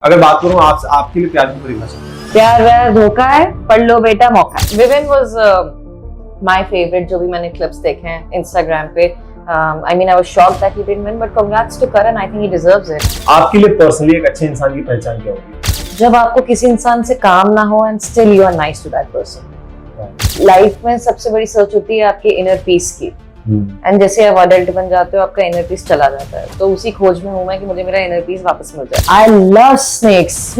अगर बात करूं आपके लिए प्यार की परिभाषा? प्यार व्यार धोखा है, पढ़ लो बेटा मौका है। विवेन वाज माय फेवरेट जो भी मैंने क्लिप्स देखे हैं इंस्टाग्राम पे। I mean I was shocked that he didn't win, but congrats to Karan. I think he deserves it. आपके लिए पर्सनली एक अच्छे इंसान की पहचान क्या होगी? जब आपको किसी इंसान से काम ना हो and still you are nice to that person. Life में सबसे बड़ी सर्च होती है आपके इनर पीस की। एंड जैसे आप अडल्ट बन जाते हो आपका इनर पीस चला जाता है, तो उसी खोज में हूं मैं कि मुझे मेरा इनर पीस वापस मिल जाए। आई लव स्नेक्स,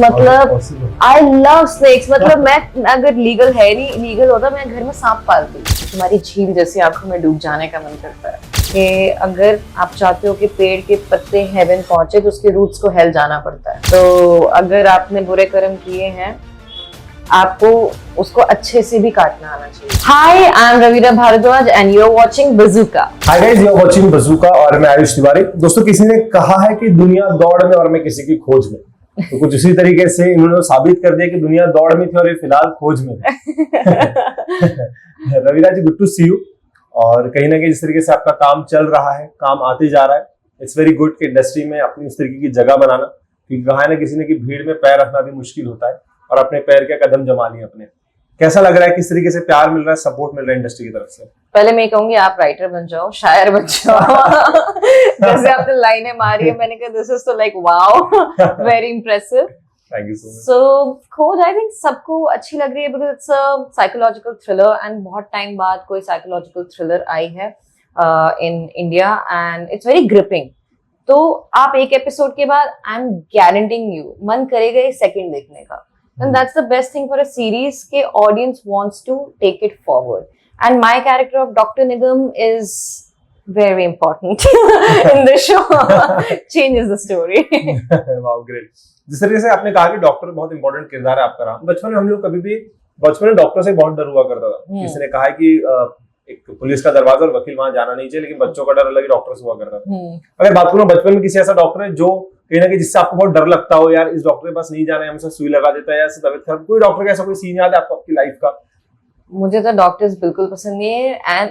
मतलब मैं अगर लीगल है नहीं, लीगल होता मैं घर में सांप पालती। तुम्हारी झील जैसी आंखों में डूब जाने का मन करता है कि अगर आप चाहते हो कि पेड़ के पत्ते हेवन पहुंचे तो उसके रूट्स को हेल जाना पड़ता है। तो अगर आपने बुरे कर्म किए हैं आपको उसको अच्छे से भी काटना आना चाहिए। Hi, I am Ravira Bhardwaj and you are watching Bazooka. Hi guys, you are watching Bazooka और मैं आयुष तिवारी। दोस्तों, किसी ने कहा है कि दुनिया दौड़ में और मैं किसी की खोज में, तो कुछ इसी तरीके से इन्होंने साबित कर दिया कि दुनिया दौड़ में थी और ये फिलहाल खोज में रवीरा जी, गुड टू सी यू। और कहीं ना कहीं जिस तरीके से आपका काम चल रहा है, काम आते जा रहा है, इट्स वेरी गुड कि इंडस्ट्री में अपनी इस तरीके की जगह बनाना, क्योंकि कहा है ना किसी ने कि भीड़ में पैर रखना भी मुश्किल होता है और अपने पैर के कदम जमा लिए अपने। कैसा लग रहा है, किस तरीके से प्यार मिल रहा है, सपोर्ट मिल रहा है इंडस्ट्री की तरफ से? पहले मैं कहूंगी आप राइटर बन जाओ, शायर बन जाओ। जैसे आपने लाइनें मारी है, मैंने कहा दिस इज तो like wow, very impressive. Thank you so much. So Khoj I think सबको अच्छी लग रही है because it's a psychological thriller and बहुत टाइम बाद कोई साइकोलॉजिकल थ्रिलर आई है in India and it's very gripping. तो आप एक एपिसोड के बाद आई एम गारंटिंग यू मन करेगा ये सेकंड देखने का। And that's the best thing for a series के audience wants to take it forward. And my character of Dr. Nigam is very important in the show. Changes the story. Wow, great. जिस तरीके से आपने कहा कि doctor बहुत important किरदार है आपका रहा। बचपन में हम लोग कभी भी बचपन में डॉक्टर से बहुत डर हुआ करता था। किसी ने कहा है कि एक पुलिस का दरवाजा और वकील वहां जाना नहीं चाहिए, लेकिन बच्चों का डर अलग ही डॉक्टर से हुआ करता था। अगर बात करूं बचपन में किसी ऐसा डॉक्टर है जो कहीं ना कहीं जिससे आपको बहुत डर लगता हो, यार इस डॉक्टर के पास नहीं जाना है, हमसे सुई लगा देता है या ऐसे तबीयत खराब, कोई डॉक्टर का ऐसा कोई सीन याद है आपको आपकी लाइफ का? मुझे तो डॉक्टर्स बिल्कुल पसंद नहीं है एंड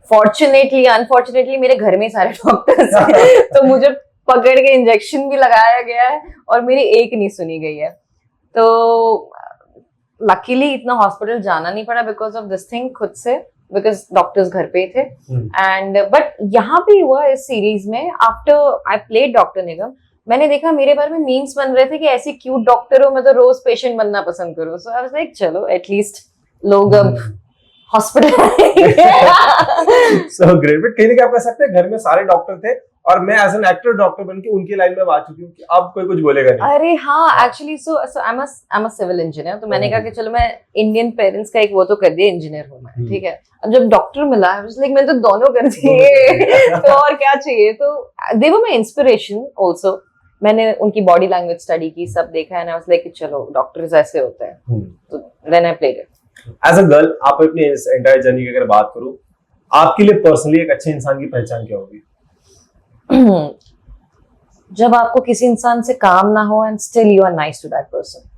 फॉर्चुनेटली अनफॉर्चुनेटली मेरे घर में सारे डॉक्टर्स हैं। तो मुझे पकड़ के इंजेक्शन भी लगाया गया है और मेरी एक नहीं सुनी गई है। तो लकीली इतना हॉस्पिटल जाना नहीं पड़ा बिकॉज ऑफ दिस थिंग, खुद से, बिकॉज डॉक्टर्स घर पे ही थे। एंड बट यहाँ पे हुआ इस सीरीज में, आफ्टर आई प्लेड डॉक्टर निगम, मैंने देखा मेरे बारे में मीम्स बन रहे थे कि ऐसी क्यूट डॉक्टर हो, मैं तो रोज पेशेंट बनना पसंद करूं। सो आई वाज लाइक चलो एटलीस्ट लोग अब हॉस्पिटल सो ग्रेट। बट कहीं ना कहीं आप कह सकते हैं घर में सारे डॉक्टर थे और मैं एज एन एक्टर डॉक्टर बन के उनकी लाइन में आ चुकी हूँ कि अब कोई कुछ बोलेगा नहीं। अरे हाँ, actually so I am a civil engineer. तो मैंने कहा कि चलो मैं इंडियन पेरेंट्स का एक वो तो कर दिया, इंजीनियर हूँ मैं, ठीक है। अब जब डॉक्टर मिला लाइक मैंने तो दोनों कर दिए तो और क्या चाहिए। तो they were my inspiration also. मैंने उनकी बॉडी लैंग्वेज स्टडी की, सब देखा है, आई वाज लाइक चलो डॉक्टर्स ऐसे होते हैं। तो then I played it. As a girl, आप अपनी एंटायर जर्नी की अगर बात करूं, आपके लिए पर्सनली एक अच्छे इंसान की पहचान क्या होगी? जब आपको किसी इंसान से काम ना हो and still you are nice to that person.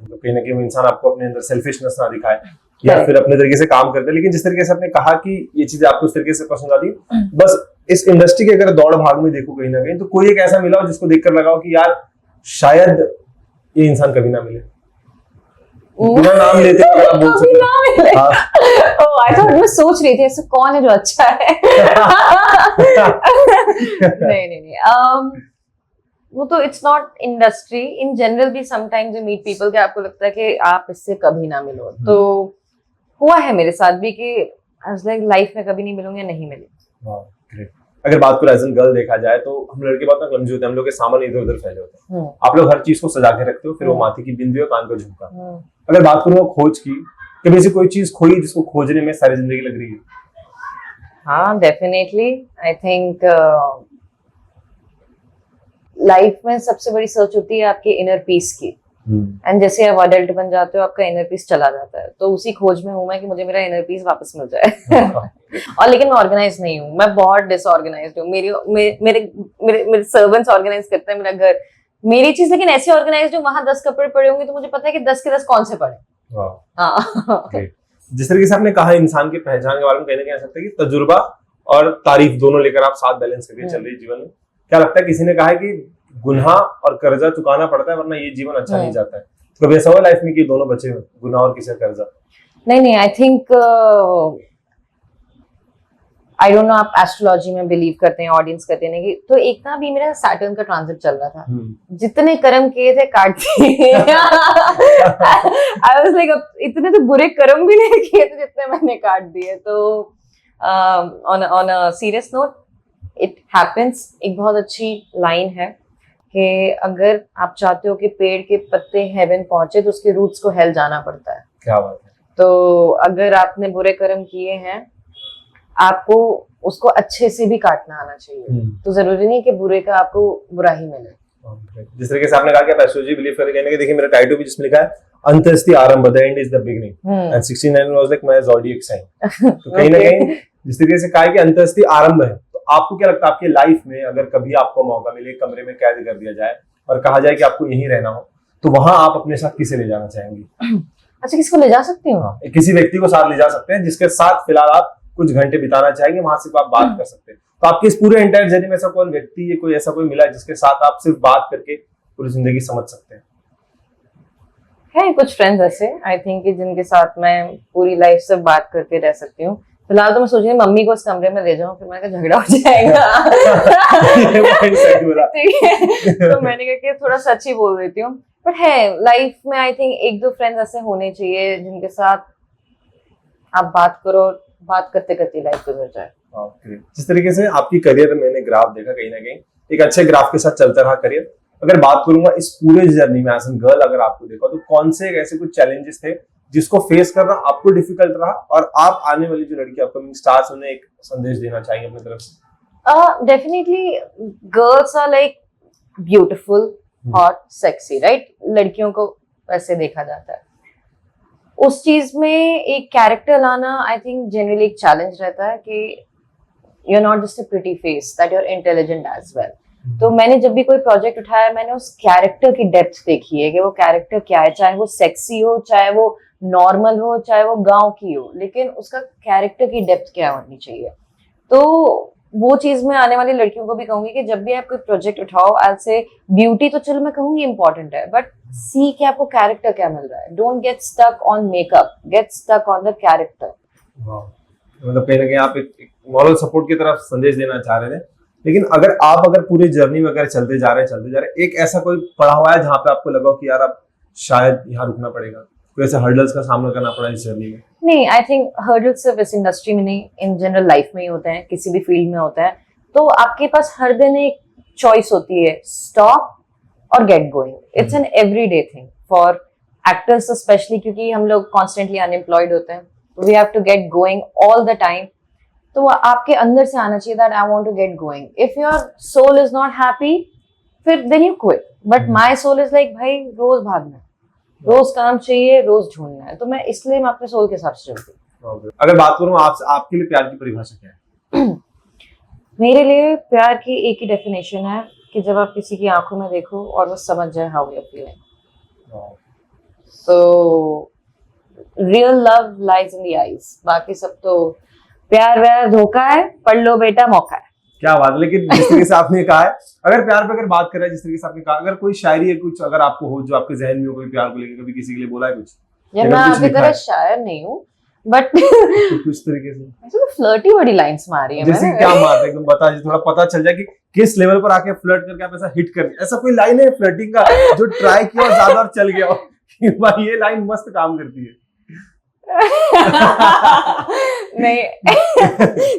तो कहीं ना कहीं वो इंसान आपको अपने अंदर सेल्फिशनेस ना दिखाए या फिर अपने तरीके से काम करते, लेकिन जिस तरीके से आपने कहा कि ये चीजें आपको इस तरीके से पसंद आती, बस इस इंडस्ट्री के अगर दौड़ भाग में देखो कहीं ना कहीं, तो कोई एक ऐसा मिला हो जिसको देखकर लगा हो कि यार शायद ये इंसान कभी ना मिले, बिना नाम लेते अगर आप बोल सकते हैं। ओह, आई थॉट, मैं सोच रही थी ऐसा कौन है जो अच्छा है। नहीं, वो तो it's not industry, in general भी समटाइम्स यू मीट पीपल कि आपको लगता है कि आप इससे कभी ना मिलो। तो हुआ है मेरे साथ भी कि लाइफ में कभी नहीं मिलूंगी, नहीं मिली। ग्रेट। अगर बात करें एज एन गर्ल देखा जाए तो हम लड़के बहुत ना क्लमजी होते हैं, हम लोग के सामान इधर उधर फैले होते हैं। आप लोग हर चीज को सजा के रखते हो, फिर वो माथे की बिंदी और कान का झुमका। अगर बात करूँ खोज की, कभी ऐसी कोई चीज खोई जिसको खोजने में सारी जिंदगी लग रही है? हाँ, डेफिनेटली। आई थिंक लाइफ में सबसे बड़ी सर्च होती है आपके इनर पीस की। एंड जैसे आप अडल्ट बन जाते हो आपका इनर पीस चला जाता है, तो उसी खोज में हूं मैं कि मुझे मेरा इनर पीस वापस मिल जाए। और लेकिन मैं ऑर्गेनाइज नहीं हूँ, मैं बहुत डिसऑर्गेनाइज्ड हूँ। मेरे सर्वेंट्स ऑर्गेनाइज करते हैं मेरा घर, मेरी चीज, लेकिन ऐसे ऑर्गेनाइज्ड हूँ वहां 10 कपड़े पड़े होंगे तो मुझे पता है कि 10 के 10 कौन से पड़े। हाँ। जिस तरीके से आपने कहा इंसान की पहचान के बारे में कहने कह सकते हैं कि तजुर्बा और तारीफ दोनों लेकर आप साथ बैलेंस करके चल रही जीवन में। क्या लगता है, किसी ने कहा है कि गुनाह और कर्जा चुकाना पड़ता है, वरना ये जीवन अच्छा नहीं जाता है। तो कभी ऐसा हुआ लाइफ में कि दोनों बचे हुए, गुनाह और किसी का कर्जा? नहीं, I think I don't no आप एस्ट्रोलॉजी में बिलीव करते हैं, ऑडियंस करते हैं कि, तो एक ना भी मेरा सैटर्न का ट्रांजिट चल रहा था, जितने कर्म किए थे काट दिए। आई वाज लाइक अब इतने तो बुरे कर्म भी नहीं किए थे जितने मैंने काट दिए। तो on a serious note it happens. एक बहुत अच्छी लाइन है कि अगर आप चाहते हो कि पेड़ के पत्ते हेवन पहुंचे तो उसके रूट्स को हेल जाना पड़ता है। क्या बात है। तो अगर आपने बुरे कर्म किए हैं, आपको उसको अच्छे से भी काटना आना चाहिए। तो जरूरी नहीं कि बुरे का आपको बुरा ही मिले। जिस तरीके से आपने कहा कि आप एस्ट्रोलॉजी बिलीव करते हैं, देखिए मेरा टाइटल भी जिसमें लिखा है अंतस्ति आरंभ, the end is the beginning, and 69 was like my zodiac sign. तो कहीं ना कहीं जिस तरीके से कहा है कि अंतस्ति आरंभ है, तो आपको क्या लगता है आपकी लाइफ में अगर कभी आपको मौका मिले कमरे में कैद कर दिया जाए और कहा जाए कि आपको यहीं रहना हो, तो वहां आप अपने साथ किसे ले जाना चाहेंगे? अच्छा, किसको ले जा सकती हूँ? हाँ, किसी व्यक्ति को साथ ले जा सकते हैं जिसके साथ फिलहाल आप कुछ घंटे बिताना चाहेंगे, वहां सिर्फ आप बात कर सकते हैं। तो आपके इस पूरे एंटायर जर्नी में ऐसा कोई व्यक्ति या कोई ऐसा कोई मिला जिसके साथ आप सिर्फ बात करके पूरी जिंदगी समझ सकते हैं? है कुछ फ्रेंड्स ऐसे आई थिंक जिनके साथ मैं पूरी लाइफ से बात करके रह सकती हूँ। फिलहाल तो मैं सोच रही हूँ मम्मी को इस कमरे में ले जाऊं, फिर मैंने कहा झगड़ा हो जाएगा। ठीक है, तो मैंने कहा कि थोड़ा सच ही बोल देती हूँ। बट है लाइफ में आई थिंक एक दो फ्रेंड्स ऐसे होने चाहिए जिनके साथ आप बात करो, बात करते करते लाइफ गुजर जाए। जिस तरीके से आपकी करियर मैंने ग्राफ देखा, कहीं ना कहीं एक अच्छे ग्राफ के साथ चलता रहा करियर। अगर बात करूंगा इस पूरे जर्नी में एज एन गर्ल अगर आपको देखा, तो कौन से ऐसे कुछ चैलेंजेस थे जिसको फेस करना आपको डिफिकल्ट रहा, और आप आने वाली जो लड़की अपकमिंग स्टार्स उन्हें एक संदेश देना चाहेंगे अपनी तरफ से? Definitely girls are like beautiful, hot, sexy, right? लड़कियों को वैसे देखा जाता है। उस चीज में एक कैरेक्टर लाना आई थिंक जनरली एक चैलेंज रहता है कि you are not just a pretty face, that you are intelligent as well. तो मैंने जब भी कोई प्रोजेक्ट उठाया, मैंने उस कैरेक्टर की डेप्थ देखी है कि वो कैरेक्टर क्या है, चाहे वो सेक्सी हो, चाहे वो नॉर्मल हो, चाहे वो गांव की हो, लेकिन उसका कैरेक्टर की डेप्थ क्या होनी चाहिए। तो वो चीज मैं आने वाली लड़कियों को भी कहूंगी कि जब भी आप कोई प्रोजेक्ट उठाओ, आई से ब्यूटी तो चलो मैं कहूंगी इंपॉर्टेंट है, बट सी कि आपको कैरेक्टर क्या मिल रहा है। Don't get stuck on makeup, get stuck on the character. मतलब कहीं ना कहीं आप एक मॉरल सपोर्ट की तरफ संदेश देना चाह रहे थे। लेकिन अगर पूरी जर्नी में अगर चलते जा रहे हैं, एक ऐसा कोई पड़ा हुआ है जहाँ पे आपको लगा कि यार अब शायद यहाँ रुकना पड़ेगा, कोई ऐसे हर्डल्स का सामना करना पड़ा इस जर्नी में? नहीं, आई थिंक हर्डल्स सिर्फ इस इंडस्ट्री में नहीं, इन जनरल लाइफ में ही होते हैं, किसी भी फील्ड में होता है। तो आपके पास हर दिन एक चॉइस होती है, स्टॉप और get going. It's an everyday thing for actors specially, क्योंकि हम लोग कॉन्स्टेंटली अनएम्प्लॉयड होते हैं, we have to get going all the time. तो वो आपके अंदर से आना चाहिए that I want to get going. If your soul is not happy, फिर then you quit. But my soul is like भाई रोज भागना है, रोज काम चाहिए, रोज ढूंढना है। तो मैं इसलिए मैं अपने सोल के हिसाब से चलती हूँ। अगर बात करूँ आपके लिए प्यार की परिभाषा क्या है? मेरे लिए प्यार की एक ही डेफिनेशन है कि जब आप किसी की आंखों में देखो और वो समझ जाए how you are feeling. So real love lies in the eyes. बाकी सब तो प्यार व्यार धोखा है, पढ़ लो बेटा मौका है। क्या बात है। लेकिन जिस तरीके से आपने कहा है, अगर प्यार पे अगर बात करें, जिस तरीके से आपने कहा, अगर कोई शायरी है कुछ अगर आपको हो जो आपके जहन में हो, कोई प्यार को लेकर कभी किसी के लिए बोला है कुछ? यार मैं आपकी तरह शायर नहीं हूँ, बट कुछ तरीके से ऐसे तो फ्लर्टी बड़ी लाइंस मारी है। जैसे क्या मार है, एकदम बता जी, थोड़ा पता चल जाए कि किस लेवल पर आके फ्लर्ट करके आप ऐसा हिट कर दिया। ऐसा कोई लाइन है फ्लर्टिंग का जो ट्राई किया और ज्यादा और चल गया हो कि भाई ये लाइन मस्त काम करती है? नहीं,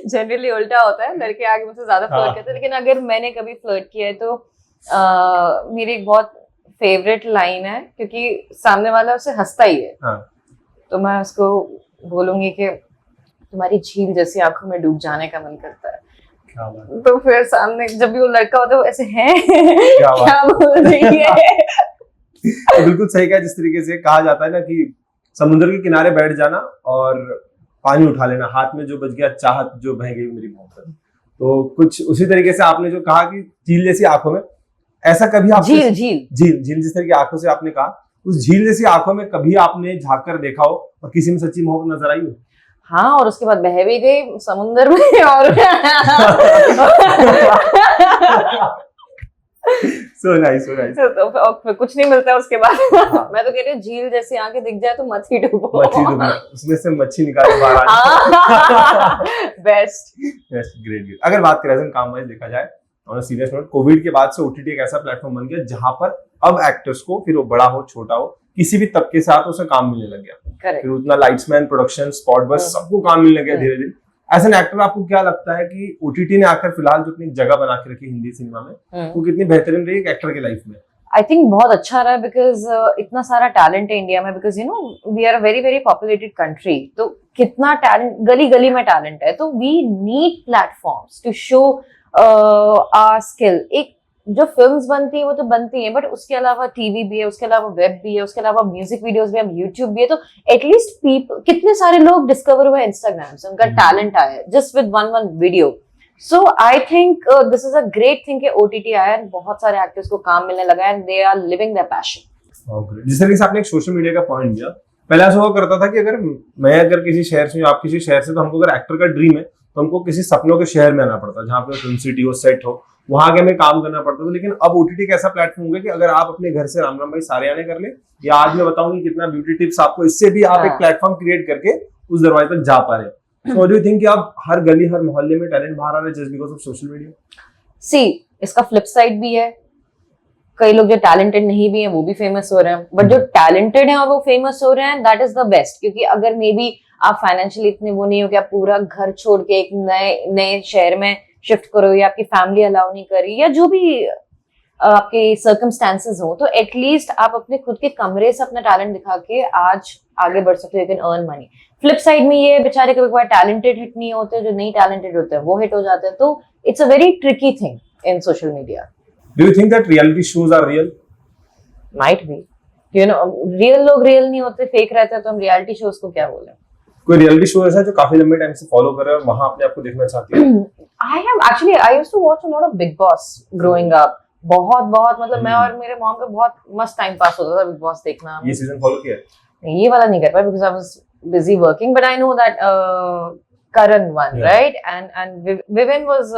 जनरली उल्टा होता है, लड़के आगे मुझसे ज्यादा फ्लर्ट करते हैं। लेकिन अगर मैंने कभी फ्लर्ट किया है तो मेरी एक बहुत फेवरेट लाइन है, क्योंकि सामने वाला उसे हंसता ही है। तो मैं उसको बोलूंगी कि तुम्हारी झील जैसी आंखों में डूब जाने का मन करता है। तो फिर सामने जब भी वो लड़का होता है वो ऐसे है क्या बोल रही है। तो बिल्कुल सही कहा। जिस तरीके से कहा जाता है ना कि समुद्र के किनारे बैठ जाना और पानी उठा लेना, हाथ में जो बच गया चाहत, जो बह गई मेरी मोहब्बत। तो कुछ उसी तरीके से आपने जो कहा कि झील जैसी आंखों में, ऐसा कभी आप झील जिस तरह की आंखों से आपने कहा, उस झील जैसी आंखों में कभी आपने झांक कर देखा हो और किसी में सच्ची मोहब्बत नजर आई हो? हाँ, और उसके बाद बह भी गई समुद्र में। और So nice, so nice. तो कुछ नहीं मिलता उसके बाद। हाँ। मैं तो कह रही हूँ झील जैसी आंखें दिख जाए तो मत ही डूबो। मच्छी डूबना, उसमें से मच्छी निकाल के बाहर आ बेस्ट। ग्रेट। अगर बात करें एज काम वाइज देखा जाए ऑन सीरियस नोट, कोविड के बाद से ओटीटी एक ऐसा प्लेटफॉर्म बन गया जहां पर अब एक्टर्स को, फिर वो बड़ा हो छोटा हो, किसी भी तबके से आते उसे काम मिलने लग गया। Correct. फिर उतना लाइट्समैन, प्रोडक्शन, स्पॉट बस सबको काम मिलने लग गया धीरे धीरे। एज एन एक्टर आपको क्या लगता है कि ओटीटी ने आकर फिलहाल जो अपनी जगह बना के रखी हिंदी सिनेमा में, वो कितनी बेहतरीन रही एक एक्टर की लाइफ में? आई थिंक बहुत अच्छा रहा है बिकॉज इतना सारा टैलेंट है इंडिया में, because you know we are a very very populated country, तो कितना टैलेंट गली गली में टैलेंट है, तो we need platforms to show our skill. एक जो फिल्म्स बनती है वो तो बनती है, बट उसके अलावा टीवी भी है, उसके अलावा वेब भी है, उसके अलावा म्यूजिक वीडियोस भी है, यूट्यूब भी है, तो एटलीस्ट पीपल, कितने सारे लोग डिस्कवर हुए इंस्टाग्राम से, उनका टैलेंट आया just with one video. So I think this is a great thing कि ओटीटी आया है, बहुत सारे एक्टर्स को काम मिलने लगा है and they are living their passion. जिस तरीके से आपने एक सोशल मीडिया का पॉइंट दिया, पहले ऐसा हुआ करता था कि अगर किसी शहर से, आप किसी शहर से, तो हमको अगर एक्टर का ड्रीम है तो हमको किसी सपनों के शहर में आना पड़ता, जहाँ पे फिल्म सिटी हो, सेट हो, वहां आगे हमें काम करना पड़ता था। लेकिन अब ओटीटी एक ऐसा प्लेटफॉर्म हो गया कि अगर आप अपने घर से राम राम भाई सारे आने कर ले, या आज मैं बताऊंगी कितना ब्यूटी टिप्स आपको, इससे भी आप एक प्लेटफॉर्म क्रिएट करके उस दरवाजे तक जा पा रहे हैं। सो डू यू थिंक कि आप हर गली हर मोहल्ले में टैलेंट बाहर आ रहे हैं just because of social media? See, इसका फ्लिप साइड भी है, कई लोग जो टैलेंटेड नहीं भी हैं वो भी फेमस हो रहे हैं, बट जो टैलेंटेड हैं और वो फेमस हो रहे हैं, दैट इज द बेस्ट। क्योंकि अगर मे बी आप फाइनेंशियली इतने वो नहीं हो कि आप पूरा घर छोड़ के एक नए शहर में शिफ्ट करो, या आपकी फैमिली अलाउ नहीं कर रही, या जो भी आपके सर्कमस्टेंसेस हो, तो एटलीस्ट आप अपने खुद के कमरे से अपना टैलेंट दिखा के आज आगे बढ़ सकते हो, you can earn money. Flip side में ये बेचारे कभी कभार टैलेंटेड हिट नहीं होते, जो नहीं टैलेंटेड होते हैं वो हिट हो जाते हैं, तो it's a very tricky thing in social media. Do you think that reality shows are real? Might be, you know, real लोग रियल नहीं होते, फेक रहते हैं, तो हम रियलिटी शोज को क्या बोले? कोई रियलिटी शो ऐसा जो काफी लंबे टाइम से फॉलो कर रहे हैं और वहां अपने आप को देखना चाहती है? I used to watch a lot of Big Boss growing up. बहुत मतलब मैं और मेरे मॉम का बहुत मस्त टाइम पास होता था बिग बॉस देखना। ये सीजन फॉलो किया? नहीं, ये वाला नहीं कर पाया because I was busy working, but I know that Karan won, right? And Vivin was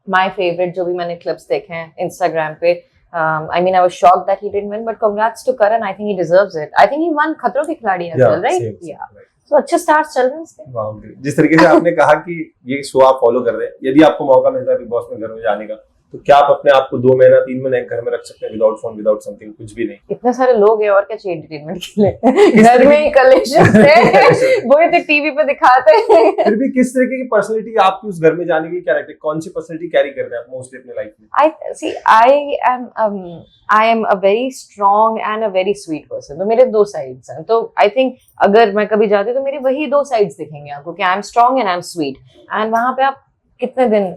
my favorite, जो भी मैंने clips देखे हैं Instagram पे। I mean, I was shocked that he didn't win, but congrats to Karan. I think he deserves it. I think he won खतरों के खिलाड़ी as well, right? Yeah. तो अच्छे स्टार्स चल रहे हैं इसके। जिस तरीके से आपने कहा कि ये शो आप फॉलो कर रहे हैं, यदि आपको मौका मिलता है बिग बॉस में घर में जाने का, तो क्या आप अपने आप को 2 महीना 3 महीने घर में रख सकते हैं विदाउट फोन, विदाउट समथिंग, कुछ भी नहीं? इतने सारे लोग हैं, और क्या चाहिए एंटरटेनमेंट के लिए? घर में ही कलेक्शन है, वो तो टीवी पे दिखाते हैं। फिर भी किस तरीके की पर्सनालिटी आपकी उस घर में जाने की, क्या लगता है कौन सी पर्सनालिटी कैरी करते हैं आप मोस्टली अपनी लाइफ में? I am a very strong and a very sweet person. तो मेरे 2 साइड्स हैं, तो आई थिंक अगर मैं कभी जाती हूँ तो मेरे वही 2 साइड्स दिखेंगे आपको, कि I am strong and I am sweet. And वहां पे आप कितने दिन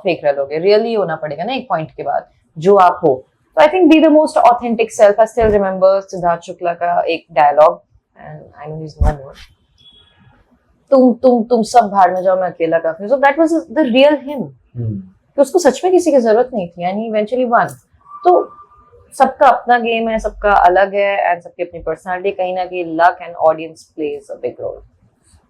फेक रह लोगे? रियली होना पड़ेगा ना एक पॉइंट के बाद, जो आप हो। तो I think be the most authentic self. I still remember Siddharth Shukla का एक dialogue, and I know he is no more, तुम सब भाड़ में जाओ, मैं अकेला काफी। So that was the real him, कि उसको सच में किसी की जरूरत नहीं थी, एंड ही इवेंचुअली वन। तो सबका अपना गेम है, सबका अलग है, एंड सबकी अपनी पर्सनालिटी। कहीं ना कहीं luck and audience plays a big role.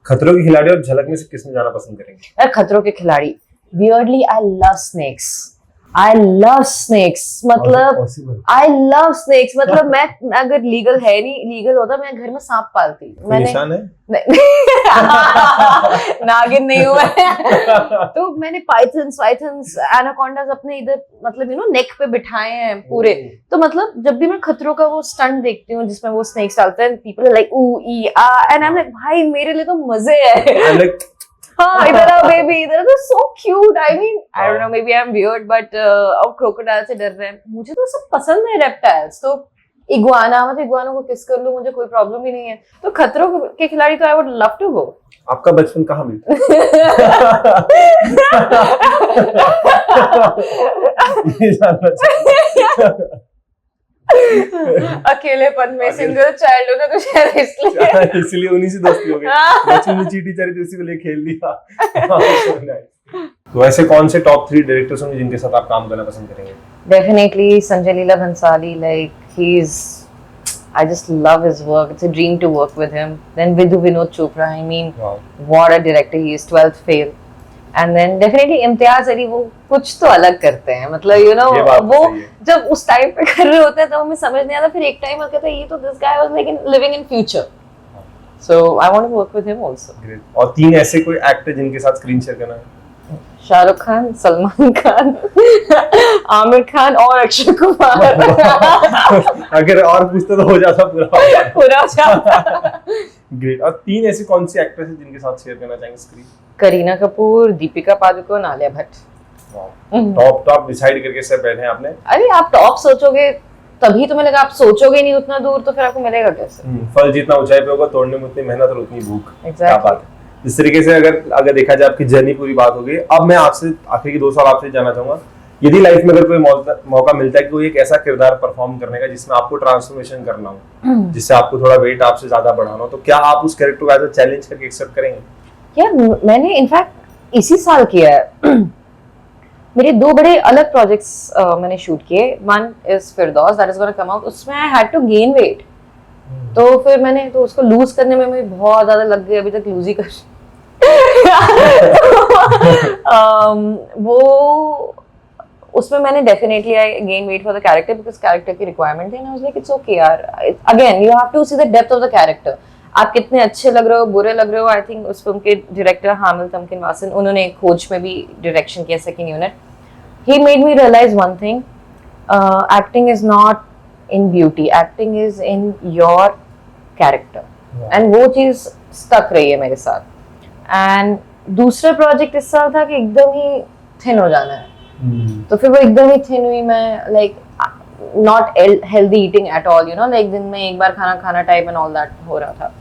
Khatron Ke खिलाड़ी और झलक में से किसमें जाना पसंद करेंगे? यार Khatron Ke Khiladi, weirdly I love snakes. I love snakes, मतलब I love snakes, मतलब मैं अगर लीगल है नहीं, लीगल होता मैं घर में सांप पालती। मैंने निशान है? नागिन नहीं हुआ है। तो मैंने पाइथन्स एनाकोंडास अपने इधर, मतलब यू नो, नेक पे बिठाए हैं पूरे। तो मतलब जब भी मैं खतरों का वो स्टंट देखती हूँ जिसमें वो स्नेक्स डालते हैं, पीपल आर लाइक ऊ ई आ, एंड आई एम लाइक भाई मेरे लिए तो मजे है। हाँ, इधर आओ बेबी, इधर। तो so cute. I mean I don't know, maybe I am weird, but अब क्रोकोडाइल से डर रहे हैं। मुझे तो सब पसंद है, रेप्टाइल्स। तो इग्वाना, मतलब इग्वाना को किस कर लूं, मुझे कोई प्रॉब्लम ही नहीं है। तो खतरों के खिलाड़ी तो I would love to go. आपका बचपन कहाँ बीता? अकेलेपन में, सिंगल चाइल्ड हो ना, तो शायद इसलिए उन्हीं से दोस्ती हो गई। बचपन में चींटी चरी थी, उसी को लेके खेल दिया। तो ऐसे कौन से टॉप 3 डायरेक्टर्स होंगे जिनके साथ आप काम करना पसंद करेंगे? Definitely Sanjay Leela Bhansali, like he's, I just love his work. It's a dream to work with him. Then Vidhu Vinod Chopra, I mean, wow, what a director he is. 12th Fail. And then definitely Imtiaz Ali वो कुछ तो अलग करते हैं, मतलब you know ये बात तो वो सही है। जब उस टाइम पे कर रहे होते हैं तो हमें समझ नहीं आता, फिर एक टाइम आता है ये तो this guy was like living in future, so I want to work with him also. Great. और 3 ऐसे कोई एक्टर जिनके साथ स्क्रीन शेयर करना है? शाहरुख खान, सलमान खान, आमिर खान और अक्षय कुमार। अगर और पूछते तो हो जाता पूरा। पूरा जाता। ग्रेट। और 3 ऐसी कौन सी एक्ट्रेस है जिनके साथ शेयर करना चाहेंगे screen? Kareena Kapoor, Deepika Padukone, Alia Bhatt. Top decide करके सब बैठे हैं आपने। अरे आप टॉप सोचोगे तभी तो मिलेगा, आप सोचोगे नहीं उतना दूर तो फिर आपको मिलेगा कैसे? फल जितना ऊंचाई पे होगा तोड़ने में उतनी मेहनत और उतनी भूख। क्या Exactly. बात है। जिस तरीके से अगर देखा जाए आपकी जर्नी पूरी बात हो गई, अब मैं आपसे आखिरी के 2 सवाल आपसे जानना चाहूंगा। यदि लाइफ में अगर कोई मौका मिलता है कि कोई एक ऐसा किरदार परफॉर्म करने का जिसमें आपको ट्रांसफॉर्मेशन करना हो, जिससे आपको थोड़ा वेट आपसे ज्यादा बढ़ाना हो, तो क्या आप उस कैरेक्टर को एज अ चैलेंज करके एक्सेप्ट करेंगे? यार मैंने इनफैक्ट इसी साल किया है। मेरे 2 बड़े अलग प्रोजेक्ट्स मैंने शूट किए। One is Firdaus that is gonna come out, उसमें I had to gain weight, तो फिर मैंने तो उसको लूज करने में मुझे बहुत ज्यादा लग गई, अभी तक लूज ही कर वो उसमें मैंने definitely I gain weight for the character because character की रिक्वायरमेंट थी, and I was like it's okay यार, again you have to see the depth of the character, आप कितने अच्छे लग रहे हो, बुरे लग रहे हो। आई थिंक उस फिल्म के डायरेक्टर हामिल तमकिन वासन, उन्होंने खोज में भी डायरेक्शन किया second unit, he made me realise one thing, acting is not in beauty, acting is in your character, and वो चीज स्टक रही है मेरे साथ। एंड दूसरा प्रोजेक्ट इस साल था कि एकदम ही थिन हो जाना है, तो फिर वो एकदम ही थिन हुई मैं, like not healthy eating at all, you know, like दिन में एक बार खाना खाना टाइप एंड ऑल दैट हो रहा था।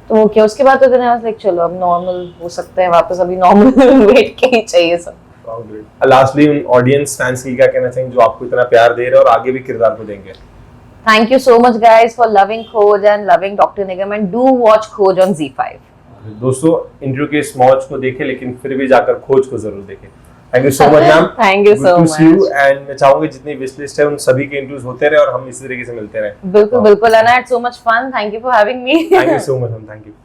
तो वो क्या उसके बाद तो then I was like चलो अब नॉर्मल हो सकते हैं वापस, अभी नॉर्मल वेट के ही चाहिए सब। लास्टली उन ऑडियंस फैंस की क्या कहना चाहेंगे जो आपको इतना प्यार दे रहे हैं और आगे भी किरदार को देंगे? Thank you so much guys for loving Khoj and loving Dr. Nigam, and do watch Khoj on ZEE5. दोस्तों इंटरव्यू के इस मौज को देखें, लेकिन फिर भी जाकर खोज को जरूर देखें। Thank you so much ma'am. Thank you so much. And मैं चाहूंगा जितनी विश लिस्ट है उन सभी के इंटरव्यूज होते रहे और हम इसी तरीके से मिलते रहे। बिल्कुल बिल्कुल, and I had so much fun. Thank you for having me. Thank you so much ma'am, thank you.